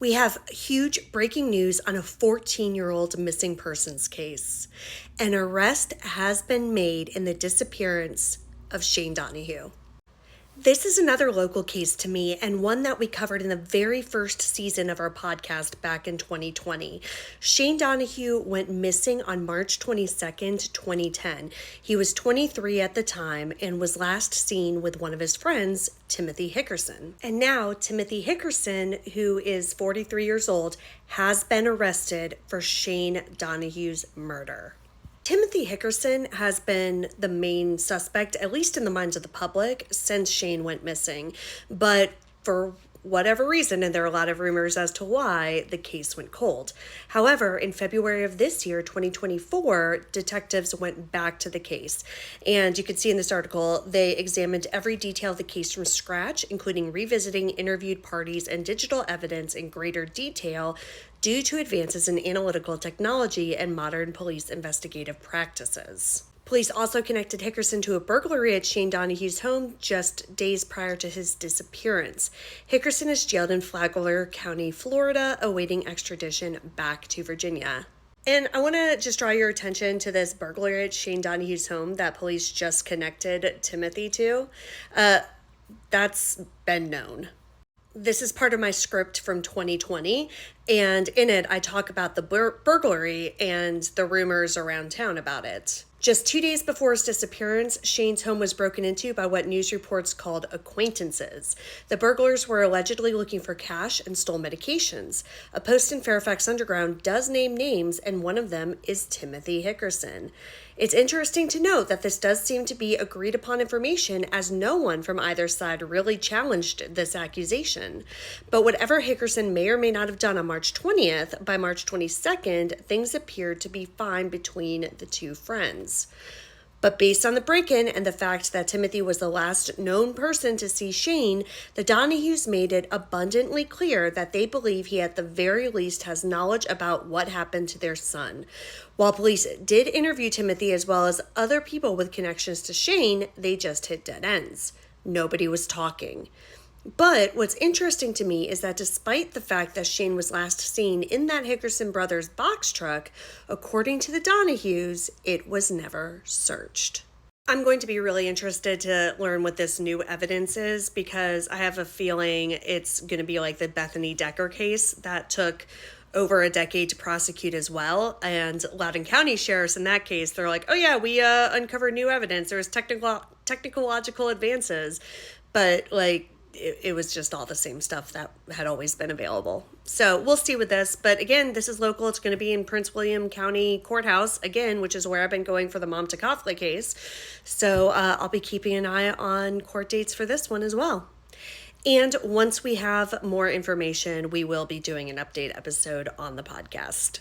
We have huge breaking news on a 14-year-old missing persons case. An arrest has been made in the disappearance of Shane Donahue. This is another local case to me, and one that we covered in the very first season of our podcast back in 2020. Shane Donahue went missing on March 22nd, 2010. He was 23 at the time and was last seen with one of his friends, Timothy Hickerson. And now Timothy Hickerson, who is 43 years old, has been arrested for Shane Donahue's murder. Timothy Hickerson has been the main suspect, at least in the minds of the public, since Shane went missing. But for whatever reason, and there are a lot of rumors as to why, the case went cold. However, in February of this year, 2024, detectives went back to the case. And you can see in this article, they examined every detail of the case from scratch, including revisiting interviewed parties and digital evidence in greater detail due to advances in analytical technology and modern police investigative practices. Police also connected Hickerson to a burglary at Shane Donahue's home just days prior to his disappearance. Hickerson is jailed in Flagler County, Florida, awaiting extradition back to Virginia. And I want to just draw your attention to this burglary at Shane Donahue's home that police just connected Timothy to. That's been known. This is part of my script from 2020, and in it, I talk about the burglary and the rumors around town about it. Just 2 days before his disappearance, Shane's home was broken into by what news reports called acquaintances. The burglars were allegedly looking for cash and stole medications. A post in Fairfax Underground does name names, and one of them is Timothy Hickerson. It's interesting to note that this does seem to be agreed upon information, as no one from either side really challenged this accusation. But whatever Hickerson may or may not have done on March 20th, by March 22nd, things appeared to be fine between the two friends. But based on the break-in and the fact that Timothy was the last known person to see Shane, the Donahues made it abundantly clear that they believe he at the very least has knowledge about what happened to their son. While police did interview Timothy as well as other people with connections to Shane, they just hit dead ends. Nobody was talking. But what's interesting to me is that despite the fact that Shane was last seen in that Hickerson brothers box truck, according to the Donahues, it was never searched. I'm going to be really interested to learn what this new evidence is, because I have a feeling it's going to be like the Bethany Decker case that took over a decade to prosecute as well. And Loudoun County sheriffs in that case, they're like, oh yeah, we uncovered new evidence. There was technological advances, but it was just all the same stuff that had always been available. So we'll see with this. But again, this is local. It's going to be in Prince William County Courthouse, again, which is where I've been going for the Mom to Coughlin case. So I'll be keeping an eye on court dates for this one as well. And once we have more information, we will be doing an update episode on the podcast.